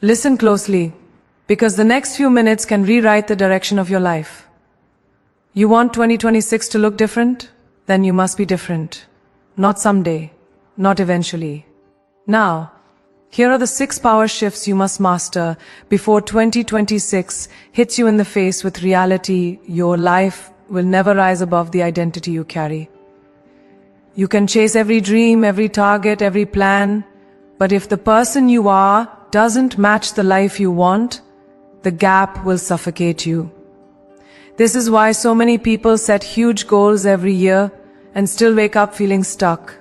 Listen closely, because the next few minutes can rewrite the direction of your life. You want 2026 to look different? Then you must be different. Not someday, not eventually. Now, here are the 6 power shifts you must master before 2026 hits you in the face with reality. Your life will never rise above the identity you carry. You can chase every dream, every target, every plan, but if the person you are doesn't match the life you want, the gap will suffocate you. This is why so many people set huge goals every year and still wake up feeling stuck.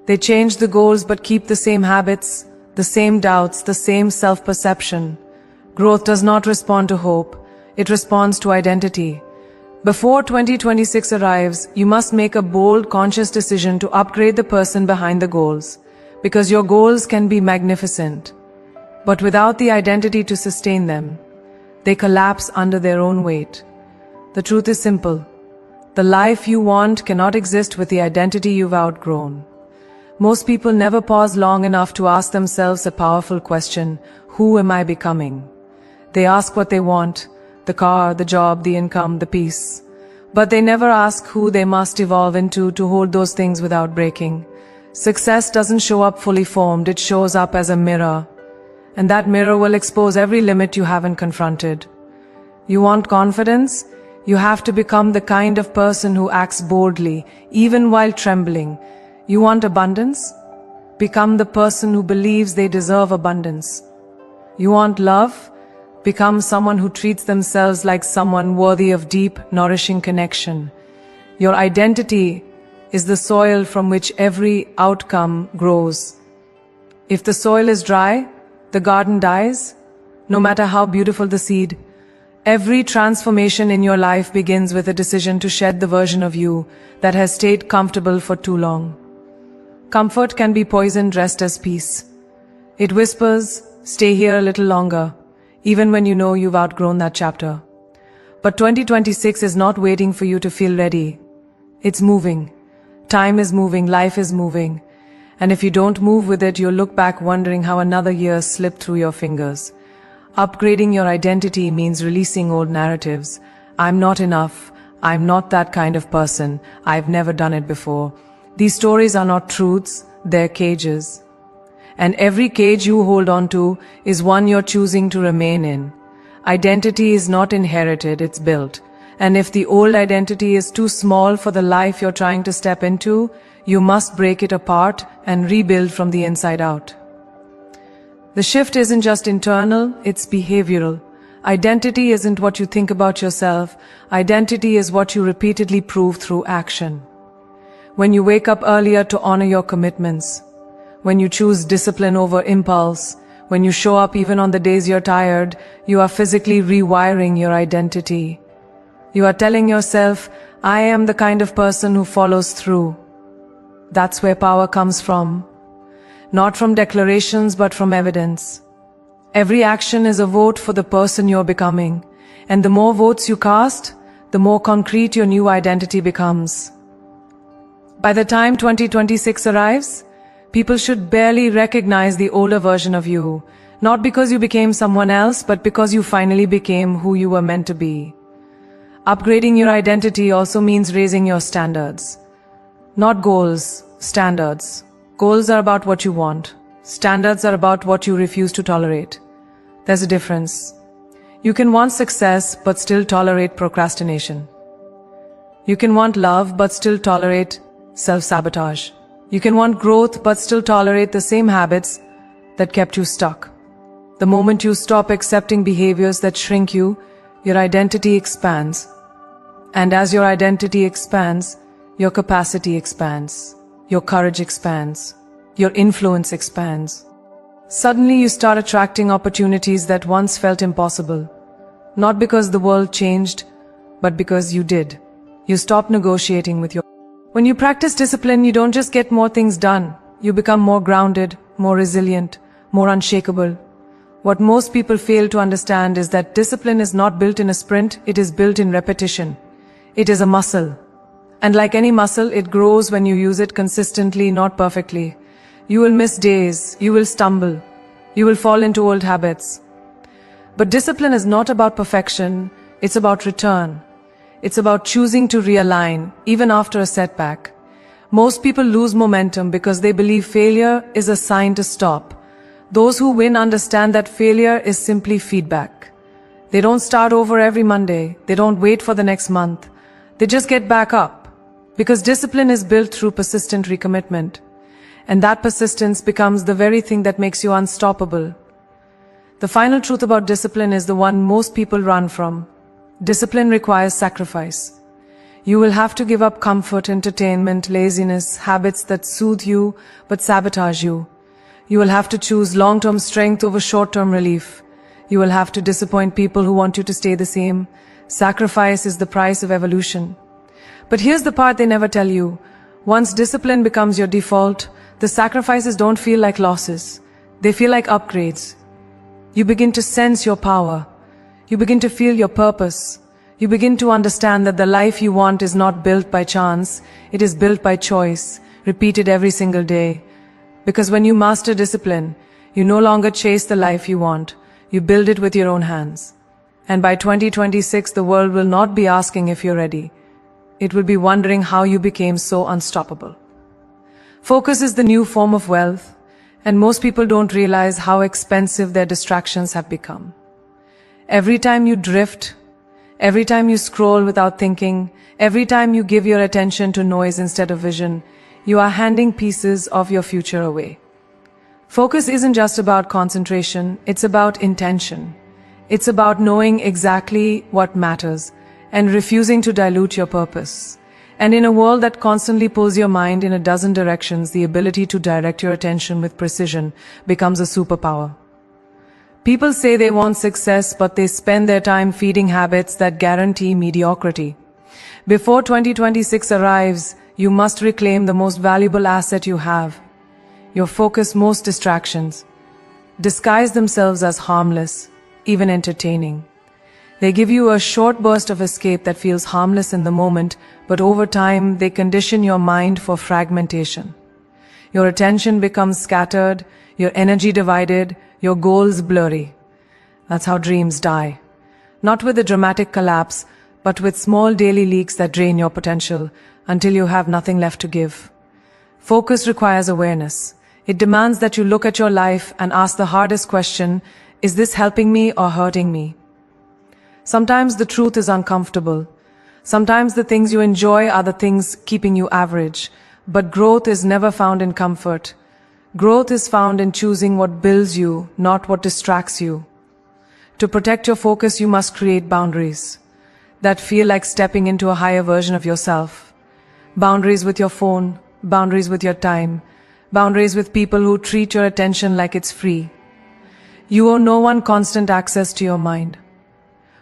They change the goals but keep the same habits, the same doubts, the same self-perception. Growth does not respond to hope, it responds to identity. Before 2026 arrives, you must make a bold, conscious decision to upgrade the person behind the goals, because your goals can be magnificent, but without the identity to sustain them, they collapse under their own weight. The truth is simple. The life you want cannot exist with the identity you've outgrown. Most people never pause long enough to ask themselves a powerful question: who am I becoming? They ask what they want, the car, the job, the income, the peace. But they never ask who they must evolve into to hold those things without breaking. Success doesn't show up fully formed, it shows up as a mirror. And that mirror will expose every limit you haven't confronted. You want confidence? You have to become the kind of person who acts boldly, even while trembling. You want abundance? Become the person who believes they deserve abundance. You want love? Become someone who treats themselves like someone worthy of deep, nourishing connection. Your identity is the soil from which every outcome grows. If the soil is dry, the garden dies. No matter how beautiful the seed, every transformation in your life begins with a decision to shed the version of you that has stayed comfortable for too long. Comfort can be poison dressed as peace. It whispers, stay here a little longer, even when you know you've outgrown that chapter. But 2026 is not waiting for you to feel ready. It's moving. Time is moving, life is moving. And if you don't move with it, you'll look back wondering how another year slipped through your fingers. Upgrading your identity means releasing old narratives. I'm not enough. I'm not that kind of person. I've never done it before. These stories are not truths, they're cages. And every cage you hold on to is one you're choosing to remain in. Identity is not inherited, it's built. And if the old identity is too small for the life you're trying to step into, you must break it apart and rebuild from the inside out. The shift isn't just internal, it's behavioral. Identity isn't what you think about yourself. Identity is what you repeatedly prove through action. When you wake up earlier to honor your commitments, when you choose discipline over impulse, when you show up even on the days you're tired, you are physically rewiring your identity. You are telling yourself, I am the kind of person who follows through. That's where power comes from. Not from declarations, but from evidence. Every action is a vote for the person you're becoming. And the more votes you cast, the more concrete your new identity becomes. By the time 2026 arrives, people should barely recognize the older version of you. Not because you became someone else, but because you finally became who you were meant to be. Upgrading your identity also means raising your standards. Not goals, standards. Goals are about what you want. Standards are about what you refuse to tolerate. There's a difference. You can want success but still tolerate procrastination. You can want love but still tolerate self-sabotage. You can want growth but still tolerate the same habits that kept you stuck. The moment you stop accepting behaviors that shrink you, your identity expands. And as your identity expands, your capacity expands, your courage expands, your influence expands. Suddenly you start attracting opportunities that once felt impossible. Not because the world changed, but because you did. You stop negotiating with your... When you practice discipline, you don't just get more things done. You become more grounded, more resilient, more unshakable. What most people fail to understand is that discipline is not built in a sprint, it is built in repetition. It is a muscle. And like any muscle, it grows when you use it consistently, not perfectly. You will miss days, you will stumble, You will fall into old habits. But discipline is not about perfection, it's about return. It's about choosing to realign, even after a setback. Most people lose momentum because they believe failure is a sign to stop. Those who win understand that failure is simply feedback. They don't start over every Monday. They don't wait for the next month. They just get back up. Because discipline is built through persistent recommitment. And that persistence becomes the very thing that makes you unstoppable. The final truth about discipline is the one most people run from. Discipline requires sacrifice. You will have to give up comfort, entertainment, laziness, habits that soothe you but sabotage you. You will have to choose long-term strength over short-term relief. You will have to disappoint people who want you to stay the same. Sacrifice is the price of evolution. But here's the part they never tell you. Once discipline becomes your default, the sacrifices don't feel like losses. They feel like upgrades. You begin to sense your power. You begin to feel your purpose. You begin to understand that the life you want is not built by chance. It is built by choice, repeated every single day. Because when you master discipline, you no longer chase the life you want. You build it with your own hands. And by 2026, the world will not be asking if you're ready. It will be wondering how you became so unstoppable. Focus is the new form of wealth, and most people don't realize how expensive their distractions have become. Every time you drift, every time you scroll without thinking, every time you give your attention to noise instead of vision, you are handing pieces of your future away. Focus isn't just about concentration, it's about intention. It's about knowing exactly what matters and refusing to dilute your purpose. And in a world that constantly pulls your mind in a dozen directions, the ability to direct your attention with precision becomes a superpower. People say they want success, but they spend their time feeding habits that guarantee mediocrity. Before 2026 arrives, you must reclaim the most valuable asset you have. Your focus. Most distractions disguise themselves as harmless, even entertaining. They give you a short burst of escape that feels harmless in the moment, but over time they condition your mind for fragmentation. Your attention becomes scattered, your energy divided, your goals blurry. That's how dreams die. Not with a dramatic collapse, but with small daily leaks that drain your potential until you have nothing left to give. Focus requires awareness. It demands that you look at your life and ask the hardest question, is this helping me or hurting me? Sometimes the truth is uncomfortable. Sometimes the things you enjoy are the things keeping you average. But growth is never found in comfort. Growth is found in choosing what builds you, not what distracts you. To protect your focus, you must create boundaries that feel like stepping into a higher version of yourself. Boundaries with your phone, boundaries with your time, boundaries with people who treat your attention like it's free. You owe no one constant access to your mind.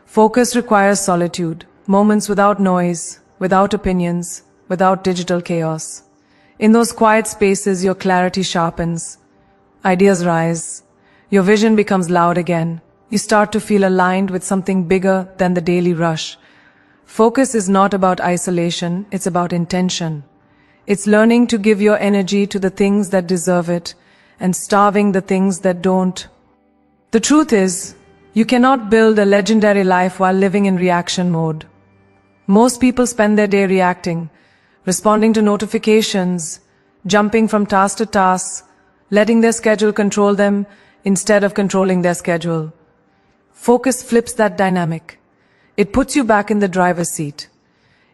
Focus requires solitude, moments without noise, without opinions, without digital chaos. In those quiet spaces, your clarity sharpens, ideas rise, your vision becomes loud again. You start to feel aligned with something bigger than the daily rush. Focus is not about isolation, it's about intention. It's learning to give your energy to the things that deserve it and starving the things that don't. The truth is, you cannot build a legendary life while living in reaction mode. Most people spend their day reacting, responding to notifications, jumping from task to task, letting their schedule control them instead of controlling their schedule. Focus flips that dynamic. It puts you back in the driver's seat.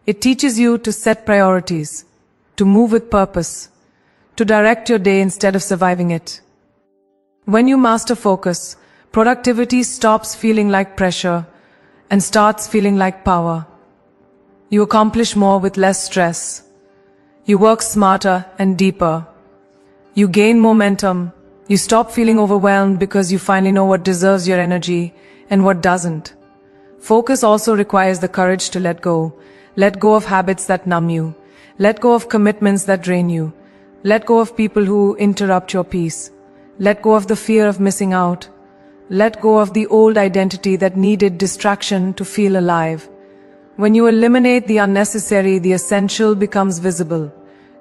It teaches you to set priorities, to move with purpose, to direct your day instead of surviving it. When you master focus, productivity stops feeling like pressure and starts feeling like power. You accomplish more with less stress. You work smarter and deeper. You gain momentum. You stop feeling overwhelmed because you finally know what deserves your energy and what doesn't. Focus also requires the courage to let go. Let go of habits that numb you. Let go of commitments that drain you. Let go of people who interrupt your peace. Let go of the fear of missing out. Let go of the old identity that needed distraction to feel alive. When you eliminate the unnecessary, the essential becomes visible.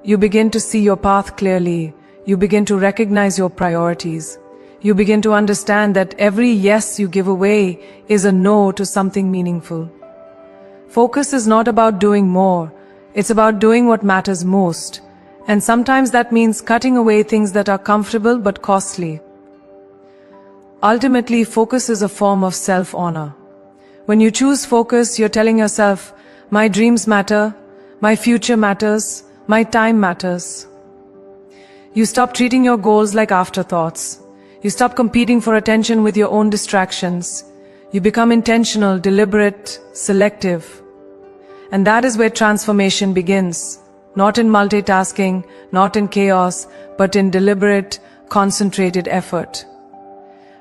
You begin to see your path clearly. You begin to recognize your priorities. You begin to understand that every yes you give away is a no to something meaningful. Focus is not about doing more, it's about doing what matters most. And sometimes that means cutting away things that are comfortable but costly. Ultimately, focus is a form of self-honor. When you choose focus, you're telling yourself, my dreams matter, my future matters, my time matters. You stop treating your goals like afterthoughts. You stop competing for attention with your own distractions. You become intentional, deliberate, selective. And that is where transformation begins. Not in multitasking, not in chaos, but in deliberate, concentrated effort.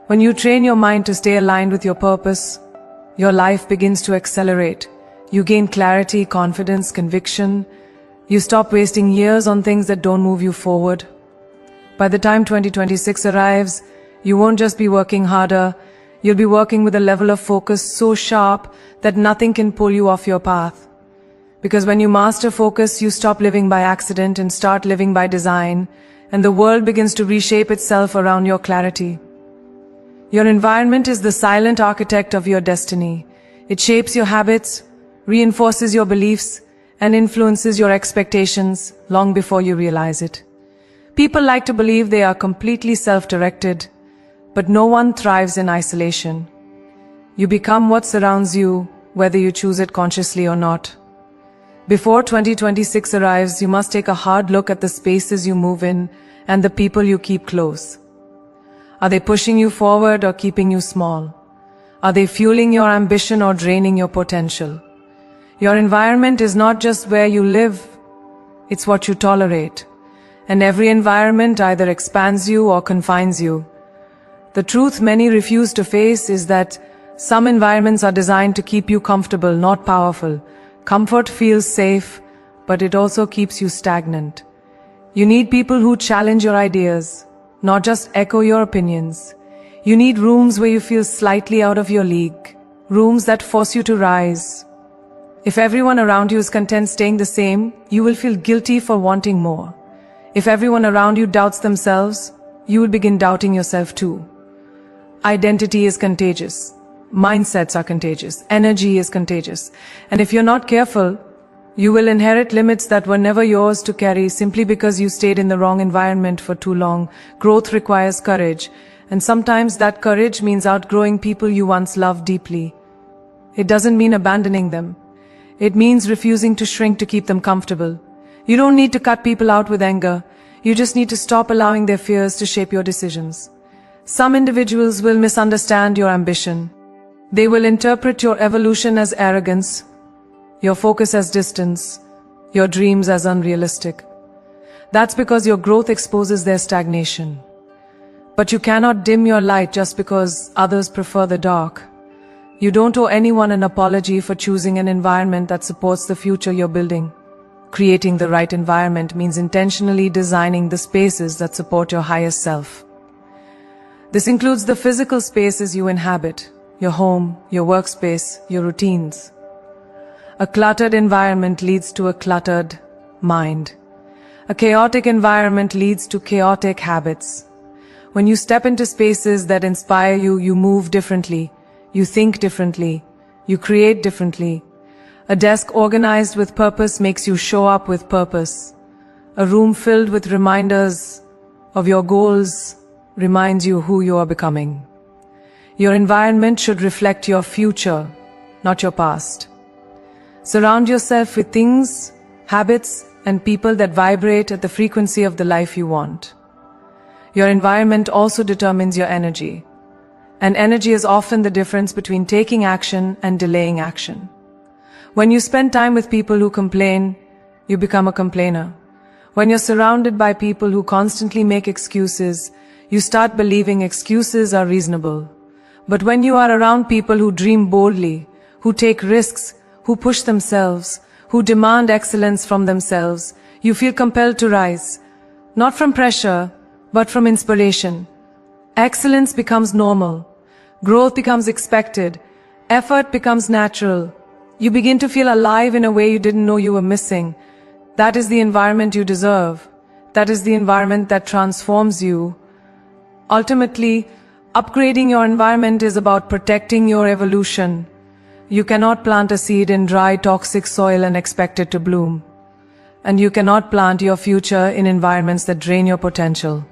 When you train your mind to stay aligned with your purpose, your life begins to accelerate. You gain clarity, confidence, conviction. You stop wasting years on things that don't move you forward. By the time 2026 arrives, you won't just be working harder, you'll be working with a level of focus so sharp that nothing can pull you off your path. Because when you master focus, you stop living by accident and start living by design, and the world begins to reshape itself around your clarity. Your environment is the silent architect of your destiny. It shapes your habits, reinforces your beliefs, and influences your expectations long before you realize it. People like to believe they are completely self-directed, but no one thrives in isolation. You become what surrounds you, whether you choose it consciously or not. Before 2026 arrives, you must take a hard look at the spaces you move in and the people you keep close. Are they pushing you forward or keeping you small? Are they fueling your ambition or draining your potential? Your environment is not just where you live, it's what you tolerate. And every environment either expands you or confines you. The truth many refuse to face is that some environments are designed to keep you comfortable, not powerful. Comfort feels safe, but it also keeps you stagnant. You need people who challenge your ideas, not just echo your opinions. You need rooms where you feel slightly out of your league, rooms that force you to rise. If everyone around you is content staying the same, you will feel guilty for wanting more. If everyone around you doubts themselves, you will begin doubting yourself too. Identity is contagious. Mindsets are contagious. Energy is contagious. And if you're not careful, you will inherit limits that were never yours to carry simply because you stayed in the wrong environment for too long. Growth requires courage, and sometimes that courage means outgrowing people you once loved deeply. It doesn't mean abandoning them. It means refusing to shrink to keep them comfortable. You don't need to cut people out with anger. You just need to stop allowing their fears to shape your decisions. Some individuals will misunderstand your ambition. They will interpret your evolution as arrogance, your focus as distance, your dreams as unrealistic. That's because your growth exposes their stagnation. But you cannot dim your light just because others prefer the dark. You don't owe anyone an apology for choosing an environment that supports the future you're building. Creating the right environment means intentionally designing the spaces that support your highest self. This includes the physical spaces you inhabit, your home, your workspace, your routines. A cluttered environment leads to a cluttered mind. A chaotic environment leads to chaotic habits. When you step into spaces that inspire you, you move differently, you think differently, you create differently. A desk organized with purpose makes you show up with purpose. A room filled with reminders of your goals reminds you who you are becoming. Your environment should reflect your future, not your past. Surround yourself with things, habits, and people that vibrate at the frequency of the life you want. Your environment also determines your energy. And energy is often the difference between taking action and delaying action. When you spend time with people who complain, you become a complainer. When you're surrounded by people who constantly make excuses, you start believing excuses are reasonable. But when you are around people who dream boldly, who take risks, who push themselves, who demand excellence from themselves, you feel compelled to rise. Not from pressure, but from inspiration. Excellence becomes normal. Growth becomes expected. Effort becomes natural. You begin to feel alive in a way you didn't know you were missing. That is the environment you deserve. That is the environment that transforms you. Ultimately, upgrading your environment is about protecting your evolution. You cannot plant a seed in dry, toxic soil and expect it to bloom. And you cannot plant your future in environments that drain your potential.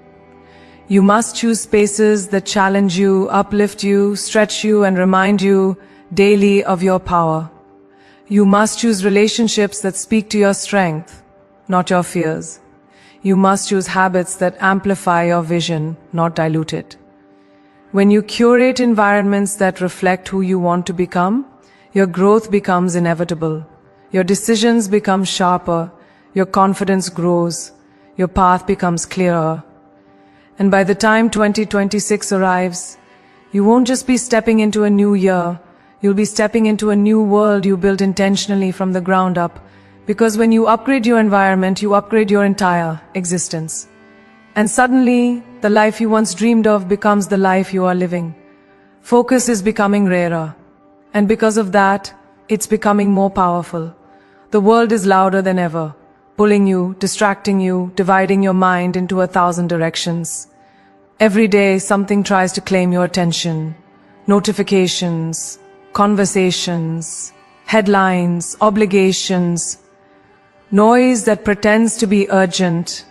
You must choose spaces that challenge you, uplift you, stretch you, and remind you daily of your power. You must choose relationships that speak to your strength, not your fears. You must choose habits that amplify your vision, not dilute it. When you curate environments that reflect who you want to become, your growth becomes inevitable. Your decisions become sharper, your confidence grows, your path becomes clearer. And by the time 2026 arrives, you won't just be stepping into a new year, you'll be stepping into a new world you built intentionally from the ground up. Because when you upgrade your environment, you upgrade your entire existence. And suddenly, the life you once dreamed of becomes the life you are living. Focus is becoming rarer. And because of that, it's becoming more powerful. The world is louder than ever, pulling you, distracting you, dividing your mind into 1,000 directions. Every day, something tries to claim your attention. Notifications, conversations, headlines, obligations, noise that pretends to be urgent.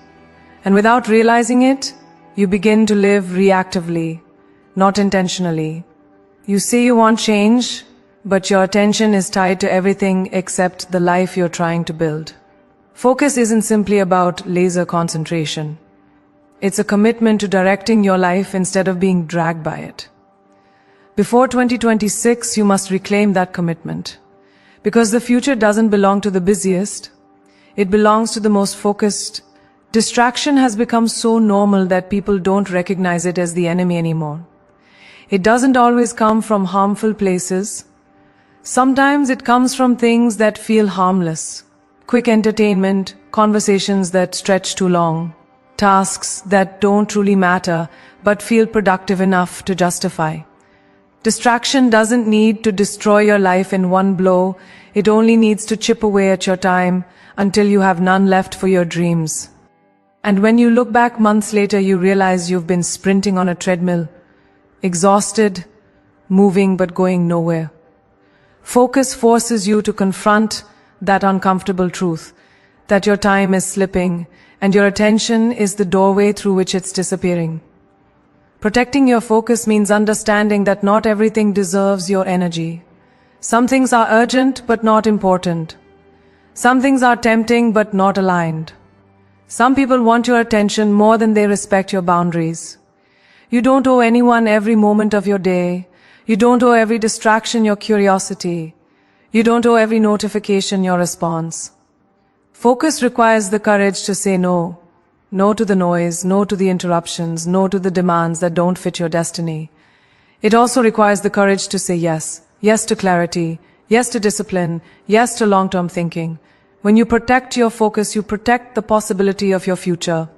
And without realizing it, you begin to live reactively, not intentionally. You say you want change, but your attention is tied to everything except the life you're trying to build. Focus isn't simply about laser concentration. It's a commitment to directing your life instead of being dragged by it. Before 2026, you must reclaim that commitment. Because the future doesn't belong to the busiest, it belongs to the most focused. Distraction has become so normal that people don't recognize it as the enemy anymore. It doesn't always come from harmful places. Sometimes it comes from things that feel harmless. Quick entertainment, conversations that stretch too long, tasks that don't truly matter but feel productive enough to justify. Distraction doesn't need to destroy your life in one blow. It only needs to chip away at your time until you have none left for your dreams. And when you look back months later, you realize you've been sprinting on a treadmill, exhausted, moving but going nowhere. Focus forces you to confront that uncomfortable truth, that your time is slipping and your attention is the doorway through which it's disappearing. Protecting your focus means understanding that not everything deserves your energy. Some things are urgent but not important. Some things are tempting but not aligned. Some people want your attention more than they respect your boundaries. You don't owe anyone every moment of your day. You don't owe every distraction your curiosity. You don't owe every notification your response. Focus requires the courage to say no. No to the noise, no to the interruptions, no to the demands that don't fit your destiny. It also requires the courage to say yes. Yes to clarity. Yes to discipline. Yes to long-term thinking. When you protect your focus, you protect the possibility of your future.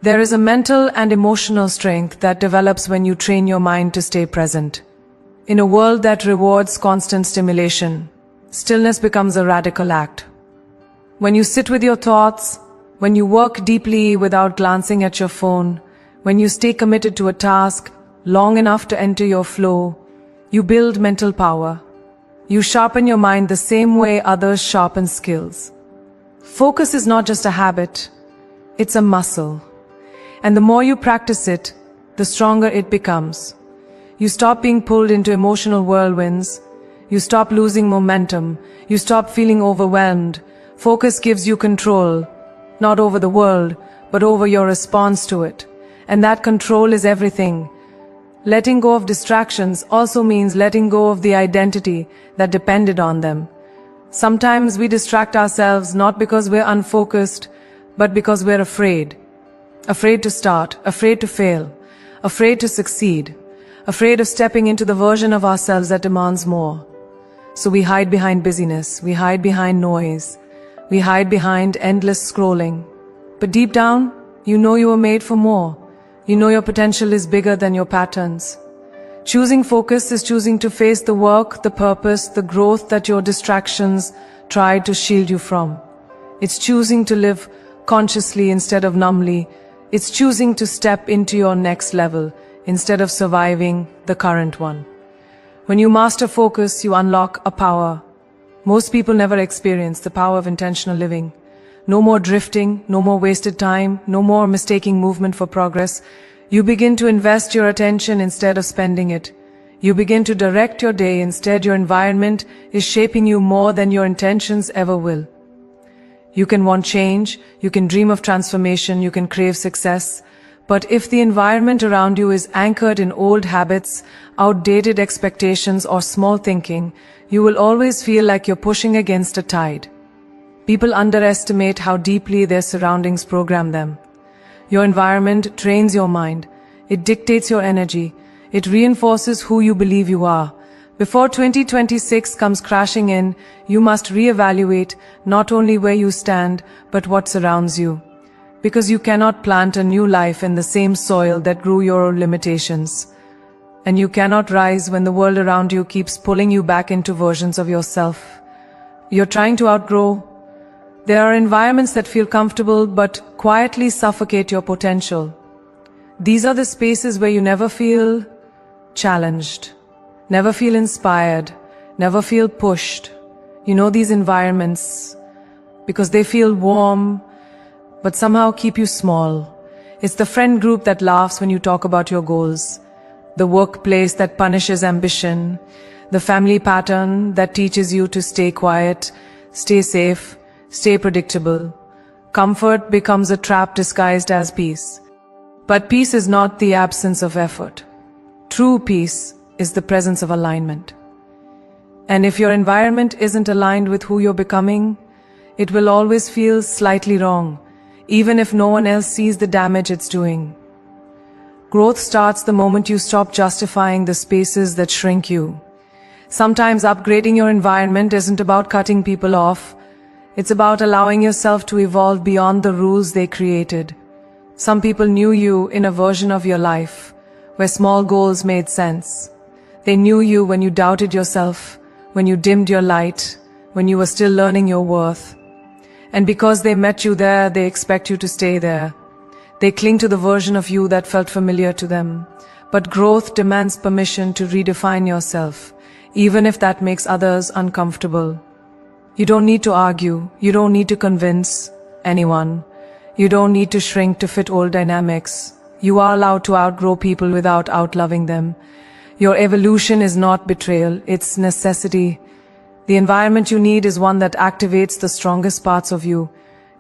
There is a mental and emotional strength that develops when you train your mind to stay present. In a world that rewards constant stimulation, stillness becomes a radical act. When you sit with your thoughts, when you work deeply without glancing at your phone, when you stay committed to a task long enough to enter your flow, you build mental power. You sharpen your mind the same way others sharpen skills. Focus is not just a habit, it's a muscle. And the more you practice it, the stronger it becomes. You stop being pulled into emotional whirlwinds. You stop losing momentum. You stop feeling overwhelmed. Focus gives you control, not over the world, but over your response to it. And that control is everything. Letting go of distractions also means letting go of the identity that depended on them. Sometimes we distract ourselves not because we're unfocused, but because we're afraid. Afraid to start, afraid to fail, afraid to succeed, afraid of stepping into the version of ourselves that demands more. So we hide behind busyness, we hide behind noise, we hide behind endless scrolling. But deep down, you know you were made for more. You know your potential is bigger than your patterns. Choosing focus is choosing to face the work, the purpose, the growth that your distractions tried to shield you from. It's choosing to live consciously instead of numbly. It's choosing to step into your next level instead of surviving the current one. When you master focus, you unlock a power most people never experience, the power of intentional living. No more drifting, no more wasted time, no more mistaking movement for progress. You begin to invest your attention instead of spending it. You begin to direct your day, instead your environment is shaping you more than your intentions ever will. You can want change, you can dream of transformation, you can crave success, but if the environment around you is anchored in old habits, outdated expectations, or small thinking, you will always feel like you're pushing against a tide. People underestimate how deeply their surroundings program them. Your environment trains your mind. It dictates your energy. It reinforces who you believe you are. Before 2026 comes crashing in, you must reevaluate not only where you stand, but what surrounds you. Because you cannot plant a new life in the same soil that grew your limitations. And you cannot rise when the world around you keeps pulling you back into versions of yourself you're trying to outgrow. There are environments that feel comfortable but quietly suffocate your potential. These are the spaces where you never feel challenged, never feel inspired, never feel pushed. You know these environments because they feel warm but somehow keep you small. It's the friend group that laughs when you talk about your goals, the workplace that punishes ambition, the family pattern that teaches you to stay quiet, stay safe, stay predictable. Comfort becomes a trap disguised as peace. But peace is not the absence of effort. True peace is the presence of alignment. And if your environment isn't aligned with who you're becoming, it will always feel slightly wrong, even if no one else sees the damage it's doing. Growth starts the moment you stop justifying the spaces that shrink you. Sometimes upgrading your environment isn't about cutting people off. It's about allowing yourself to evolve beyond the rules they created. Some people knew you in a version of your life where small goals made sense. They knew you when you doubted yourself, when you dimmed your light, when you were still learning your worth. And because they met you there, they expect you to stay there. They cling to the version of you that felt familiar to them. But growth demands permission to redefine yourself, even if that makes others uncomfortable. You don't need to argue. You don't need to convince anyone. You don't need to shrink to fit old dynamics. You are allowed to outgrow people without outloving them. Your evolution is not betrayal, it's necessity. The environment you need is one that activates the strongest parts of you.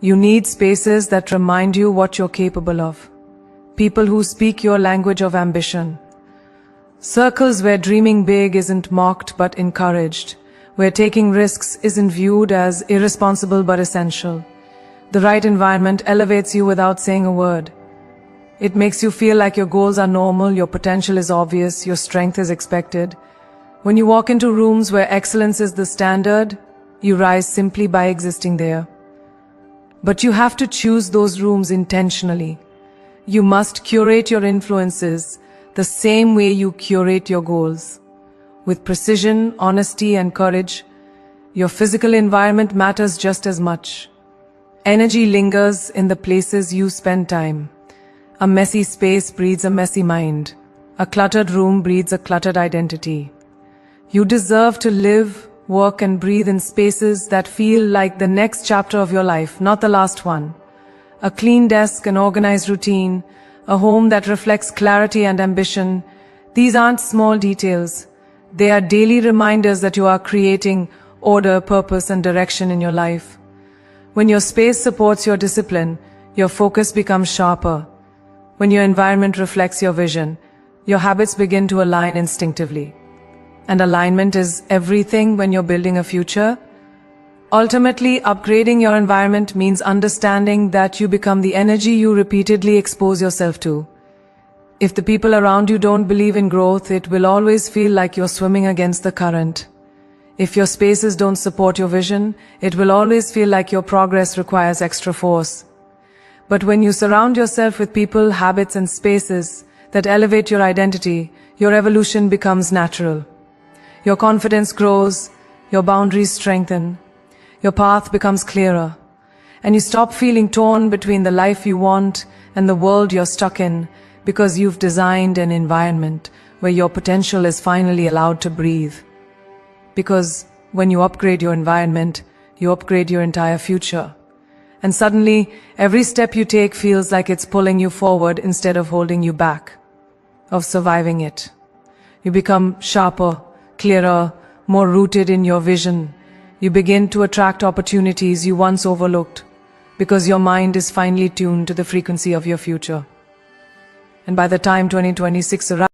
You need spaces that remind you what you're capable of. People who speak your language of ambition. Circles where dreaming big isn't mocked but encouraged. Where taking risks isn't viewed as irresponsible but essential. The right environment elevates you without saying a word. It makes you feel like your goals are normal, your potential is obvious, your strength is expected. When you walk into rooms where excellence is the standard, you rise simply by existing there. But you have to choose those rooms intentionally. You must curate your influences the same way you curate your goals. With precision, honesty, and courage, your physical environment matters just as much. Energy lingers in the places you spend time. A messy space breeds a messy mind. A cluttered room breeds a cluttered identity. You deserve to live, work, and breathe in spaces that feel like the next chapter of your life, not the last one. A clean desk, an organized routine, a home that reflects clarity and ambition. These aren't small details. They are daily reminders that you are creating order, purpose, and direction in your life. When your space supports your discipline, your focus becomes sharper. When your environment reflects your vision, your habits begin to align instinctively. And alignment is everything when you're building a future. Ultimately, upgrading your environment means understanding that you become the energy you repeatedly expose yourself to. If the people around you don't believe in growth, it will always feel like you're swimming against the current. If your spaces don't support your vision, it will always feel like your progress requires extra force. But when you surround yourself with people, habits, and spaces that elevate your identity, your evolution becomes natural. Your confidence grows, your boundaries strengthen, your path becomes clearer. And you stop feeling torn between the life you want and the world you're stuck in, because you've designed an environment where your potential is finally allowed to breathe. Because when you upgrade your environment, you upgrade your entire future. And suddenly, every step you take feels like it's pulling you forward instead of holding you back, of surviving it. You become sharper, clearer, more rooted in your vision. You begin to attract opportunities you once overlooked, because your mind is finally tuned to the frequency of your future. And by the time 2026 arrives,